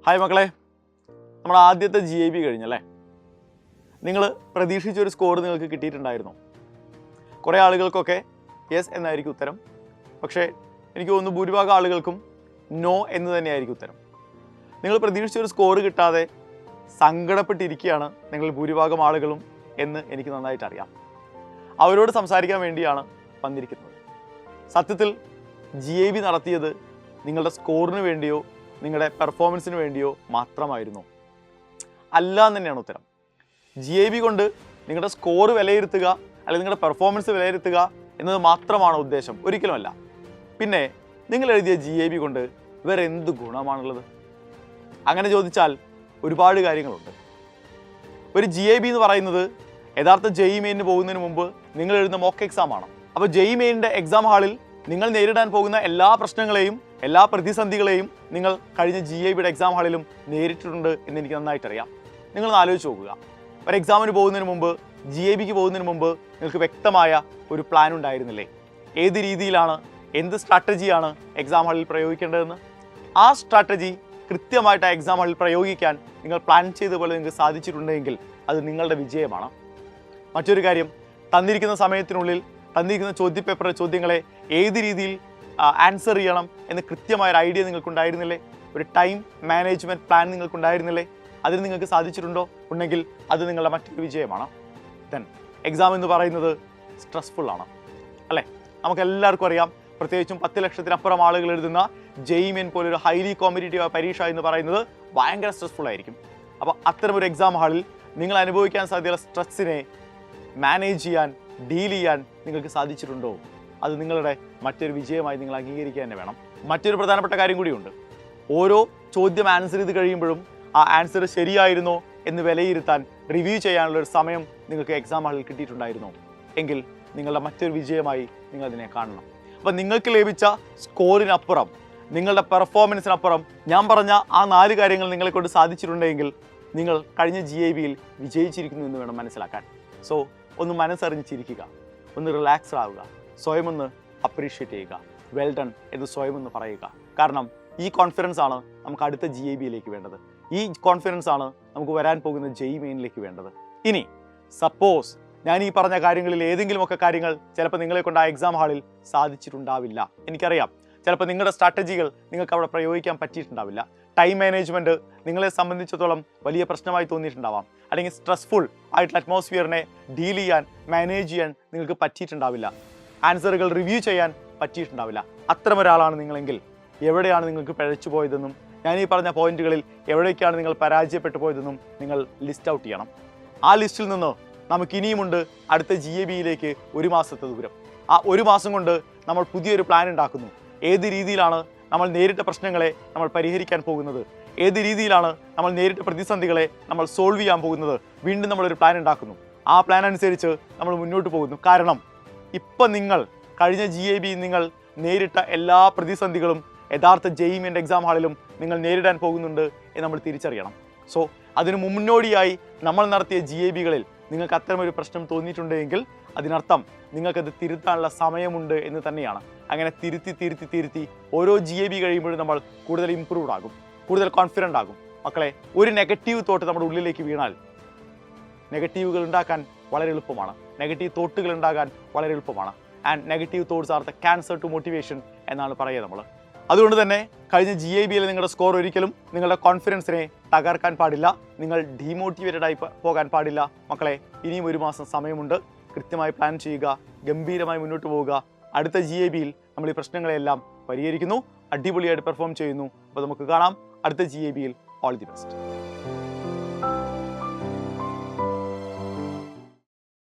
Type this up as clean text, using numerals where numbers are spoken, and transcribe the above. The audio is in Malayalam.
ഹായ് മക്കളെ, നമ്മുടെ ആദ്യത്തെ GIB കഴിഞ്ഞല്ലേ? നിങ്ങൾ പ്രതീക്ഷിച്ചൊരു സ്കോർ നിങ്ങൾക്ക് കിട്ടിയിട്ടുണ്ടായിരുന്നോ? കുറേ ആളുകൾക്കൊക്കെ യെസ് എന്നായിരിക്കും ഉത്തരം. പക്ഷേ എനിക്ക് തോന്നുന്നു ഭൂരിഭാഗം ആളുകൾക്കും നോ എന്ന് തന്നെയായിരിക്കും ഉത്തരം. നിങ്ങൾ പ്രതീക്ഷിച്ചൊരു സ്കോർ കിട്ടാതെ സങ്കടപ്പെട്ടിരിക്കുകയാണ് നിങ്ങൾ ഭൂരിഭാഗം ആളുകളും എന്ന് എനിക്ക് നന്നായിട്ട് അറിയാം. അവരോട് സംസാരിക്കാൻ വേണ്ടിയാണ് വന്നിരിക്കുന്നത്. സത്യത്തിൽ GIB നടത്തിയത് നിങ്ങളുടെ സ്കോറിന് വേണ്ടിയോ നിങ്ങളുടെ പെർഫോമൻസിന് വേണ്ടിയോ മാത്രമായിരുന്നു? അല്ല എന്ന് തന്നെയാണ് ഉത്തരം. GIB കൊണ്ട് നിങ്ങളുടെ സ്കോർ വിലയിരുത്തുക അല്ലെങ്കിൽ നിങ്ങളുടെ പെർഫോമൻസ് വിലയിരുത്തുക എന്നത് മാത്രമാണോ ഉദ്ദേശം? ഒരിക്കലുമല്ല. പിന്നെ നിങ്ങൾ എഴുതിയ GIB കൊണ്ട് വേറെ എന്ത് ഗുണമാണുള്ളത്? അങ്ങനെ ചോദിച്ചാൽ ഒരുപാട് കാര്യങ്ങളുണ്ട്. ഒരു GIB എന്ന് പറയുന്നത് യഥാർത്ഥ JEE മെയിനിന് പോകുന്നതിന് മുമ്പ് നിങ്ങൾ എഴുതുന്ന മോക്ക് എക്സാം ആണ്. അപ്പോൾ JEE മെയിനിൻ്റെ എക്സാം ഹാളിൽ നിങ്ങൾ നേരിടാൻ പോകുന്ന എല്ലാ പ്രശ്നങ്ങളെയും എല്ലാ പ്രതിസന്ധികളെയും നിങ്ങൾ കഴിഞ്ഞ GIBയുടെ എക്സാം ഹാളിലും നേരിട്ടിട്ടുണ്ട് എന്ന് എനിക്ക് നന്നായിട്ടറിയാം. നിങ്ങളൊന്ന് ആലോചിച്ച് നോക്കുക. ഒരു എക്സാമിന് പോകുന്നതിന് മുമ്പ് GIBക്ക് പോകുന്നതിന് മുമ്പ് നിങ്ങൾക്ക് വ്യക്തമായ ഒരു പ്ലാൻ ഉണ്ടായിരുന്നില്ലേ? ഏത് രീതിയിലാണ് എന്ത് സ്ട്രാറ്റജിയാണ് എക്സാം ഹാളിൽ പ്രയോഗിക്കേണ്ടതെന്ന്? ആ സ്ട്രാറ്റജി കൃത്യമായിട്ട് ആ എക്സാം ഹാളിൽ പ്രയോഗിക്കാൻ നിങ്ങൾ പ്ലാൻ ചെയ്ത പോലെ നിങ്ങൾക്ക് സാധിച്ചിട്ടുണ്ടെങ്കിൽ അത് നിങ്ങളുടെ വിജയമാണ്. മറ്റൊരു കാര്യം, തന്നിരിക്കുന്ന സമയത്തിനുള്ളിൽ തന്നിരിക്കുന്ന ചോദ്യപേപ്പറിലെ ചോദ്യങ്ങളെ ഏത് രീതിയിൽ ആൻസർ ചെയ്യണം എന്ന് കൃത്യമായൊരു ഐഡിയ നിങ്ങൾക്കുണ്ടായിരുന്നില്ലേ? ഒരു ടൈം മാനേജ്മെൻറ്റ് പ്ലാൻ നിങ്ങൾക്കുണ്ടായിരുന്നില്ലേ? അതിന് നിങ്ങൾക്ക് സാധിച്ചിട്ടുണ്ടോ? ഉണ്ടെങ്കിൽ അത് നിങ്ങളുടെ മറ്റൊരു വിജയമാണ്. ദെൻ എക്സാം എന്ന് പറയുന്നത് സ്ട്രെസ്ഫുൾ ആണ് അല്ലേ? നമുക്കെല്ലാവർക്കും അറിയാം. പ്രത്യേകിച്ചും 10 ലക്ഷത്തിനപ്പുറം ആളുകൾ എഴുതുന്ന JEE മെയിൻ പോലൊരു ഹൈലി കോമ്പറ്റീറ്റീവ് പരീക്ഷ എന്ന് പറയുന്നത് ഭയങ്കര സ്ട്രെസ്ഫുൾ ആയിരിക്കും. അപ്പോൾ അത്തരമൊരു എക്സാം ഹാളിൽ നിങ്ങൾ അനുഭവിക്കാൻ സാധ്യതയുള്ള സ്ട്രെസ്സിനെ മാനേജ് ചെയ്യാൻ, ഡീൽ ചെയ്യാൻ നിങ്ങൾക്ക് സാധിച്ചിട്ടുണ്ടോ? അത് നിങ്ങളുടെ മറ്റൊരു വിജയമായി നിങ്ങൾ അംഗീകരിക്കുക തന്നെ വേണം. മറ്റൊരു പ്രധാനപ്പെട്ട കാര്യം കൂടിയുണ്ട്. ഓരോ ചോദ്യം ആൻസർ ചെയ്ത് കഴിയുമ്പോഴും ആ ആൻസർ ശരിയായിരുന്നോ എന്ന് വിലയിരുത്താൻ, റിവ്യൂ ചെയ്യാനുള്ള ഒരു സമയം നിങ്ങൾക്ക് എക്സാം ഹാളിൽ കിട്ടിയിട്ടുണ്ടായിരുന്നോ? എങ്കിൽ നിങ്ങളുടെ മറ്റൊരു വിജയമായി നിങ്ങൾ അതിനെ കാണണം. അപ്പോൾ നിങ്ങൾക്ക് ലഭിച്ച സ്കോറിനപ്പുറം, നിങ്ങളുടെ പെർഫോമൻസിനപ്പുറം ഞാൻ പറഞ്ഞ ആ 4 കാര്യങ്ങൾ നിങ്ങളെ കൊണ്ട് സാധിച്ചിട്ടുണ്ടെങ്കിൽ നിങ്ങൾ കഴിഞ്ഞ GIBയിൽ വിജയിച്ചിരിക്കുന്നു എന്ന് വേണം മനസ്സിലാക്കാൻ. സോ ഒന്ന് മനസ്സറിഞ്ഞ് ചിരിക്കുക, ഒന്ന് റിലാക്സ്ഡ് ആവുക, സ്വയം ഒന്ന് അപ്രീഷിയേറ്റ് ചെയ്യുക, വെൽ ഡൺ എന്ന് സ്വയം ഒന്ന് പറയുക. കാരണം ഈ കോൺഫിഡൻസ് ആണ് നമുക്ക് അടുത്ത GIBയിലേക്ക് വേണ്ടത്. ഈ കോൺഫിഡൻസ് ആണ് നമുക്ക് വരാൻ പോകുന്ന JEE മെയിനിലേക്ക് വേണ്ടത്. ഇനി സപ്പോസ് ഞാൻ ഈ പറഞ്ഞ കാര്യങ്ങളിൽ ഏതെങ്കിലുമൊക്കെ കാര്യങ്ങൾ ചിലപ്പോൾ നിങ്ങളെ കൊണ്ട് ആ എക്സാം ഹാളിൽ സാധിച്ചിട്ടുണ്ടാവില്ല. എനിക്കറിയാം, ചിലപ്പോൾ നിങ്ങളുടെ സ്ട്രാറ്റജികൾ നിങ്ങൾക്ക് അവിടെ പ്രയോഗിക്കാൻ പറ്റിയിട്ടുണ്ടാവില്ല. ടൈം മാനേജ്മെൻറ്റ് നിങ്ങളെ സംബന്ധിച്ചിടത്തോളം വലിയ പ്രശ്നമായി തോന്നിയിട്ടുണ്ടാവാം. അല്ലെങ്കിൽ സ്ട്രെസ്ഫുൾ ആയിട്ടുള്ള അറ്റ്മോസ്ഫിയറിനെ ഡീൽ ചെയ്യാൻ, മാനേജ് ചെയ്യാൻ നിങ്ങൾക്ക് പറ്റിയിട്ടുണ്ടാവില്ല. ആൻസറുകൾ റിവ്യൂ ചെയ്യാൻ പറ്റിയിട്ടുണ്ടാവില്ല. അത്തരമൊരാളാണ് നിങ്ങളെങ്കിൽ എവിടെയാണ് നിങ്ങൾക്ക് പിഴച്ചു പോയതെന്നും ഞാൻ ഈ പറഞ്ഞ പോയിന്റുകളിൽ എവിടേക്കാണ് നിങ്ങൾ പരാജയപ്പെട്ടു പോയതെന്നും നിങ്ങൾ ലിസ്റ്റ് ഔട്ട് ചെയ്യണം. ആ ലിസ്റ്റിൽ നിന്ന് നമുക്ക് ഇനിയുമുണ്ട് അടുത്ത GIBയിലേക്ക് 1 മാസത്തെ ദൂരം. ആ 1 മാസം കൊണ്ട് നമ്മൾ പുതിയൊരു പ്ലാൻ ഉണ്ടാക്കുന്നു. ഏത് രീതിയിലാണ് നമ്മൾ നേരിട്ട പ്രശ്നങ്ങളെ നമ്മൾ പരിഹരിക്കാൻ പോകുന്നത്? ഏത് രീതിയിലാണ് നമ്മൾ നേരിട്ട പ്രതിസന്ധികളെ നമ്മൾ സോൾവ് ചെയ്യാൻ പോകുന്നത്? വീണ്ടും നമ്മളൊരു പ്ലാൻ ഉണ്ടാക്കുന്നു. ആ പ്ലാൻ അനുസരിച്ച് നമ്മൾ മുന്നോട്ട് പോകുന്നു. കാരണം ഇപ്പം നിങ്ങൾ കഴിഞ്ഞ GIB നിങ്ങൾ നേരിട്ട എല്ലാ പ്രതിസന്ധികളും യഥാർത്ഥ JEE മെയിൻ എക്സാം ഹാളിലും നിങ്ങൾ നേരിടാൻ പോകുന്നുണ്ട് എന്ന് നമ്മൾ തിരിച്ചറിയണം. സോ അതിന് മുന്നോടിയായി നമ്മൾ നടത്തിയ GIBകളിൽ നിങ്ങൾക്ക് അത്തരമൊരു പ്രശ്നം തോന്നിയിട്ടുണ്ടെങ്കിൽ അതിനർത്ഥം നിങ്ങൾക്കത് തിരുത്താനുള്ള സമയമുണ്ട് എന്ന് തന്നെയാണ്. അങ്ങനെ തിരുത്തി ഓരോ GIB കഴിയുമ്പോഴും നമ്മൾ കൂടുതൽ ഇമ്പ്രൂവ്ഡ് ആകും, കൂടുതൽ കോൺഫിഡൻ്റ് ആകും. മക്കളെ, ഒരു നെഗറ്റീവ് തോട്ട് നമ്മുടെ ഉള്ളിലേക്ക് വീണാൽ നെഗറ്റീവുകൾ ഉണ്ടാക്കാൻ വളരെ എളുപ്പമാണ്. നെഗറ്റീവ് തോട്ടുകൾ ഉണ്ടാകാൻ വളരെ എളുപ്പമാണ്. And negative thoughts are the cancer to motivation എന്നാണ് പറയുക നമ്മൾ. അതുകൊണ്ട് തന്നെ കഴിഞ്ഞ GIBയിലെ നിങ്ങളുടെ സ്കോർ ഒരിക്കലും നിങ്ങളുടെ കോൺഫിഡൻസിനെ തകർക്കാൻ പാടില്ല. നിങ്ങൾ ഡീമോട്ടിവേറ്റഡ് ആയി പോകാൻ പാടില്ല. മക്കളെ, ഇനിയും 1 മാസം സമയമുണ്ട്. കൃത്യമായി പ്ലാൻ ചെയ്യുക, ഗംഭീരമായി മുന്നോട്ട് പോവുക. അടുത്ത GIBയിൽ നമ്മൾ ഈ പ്രശ്നങ്ങളെല്ലാം പരിഹരിക്കുന്നു, അടിപൊളിയായിട്ട് പെർഫോം ചെയ്യുന്നു. അപ്പോൾ നമുക്ക് കാണാം അടുത്ത GIBയിൽ. All the best.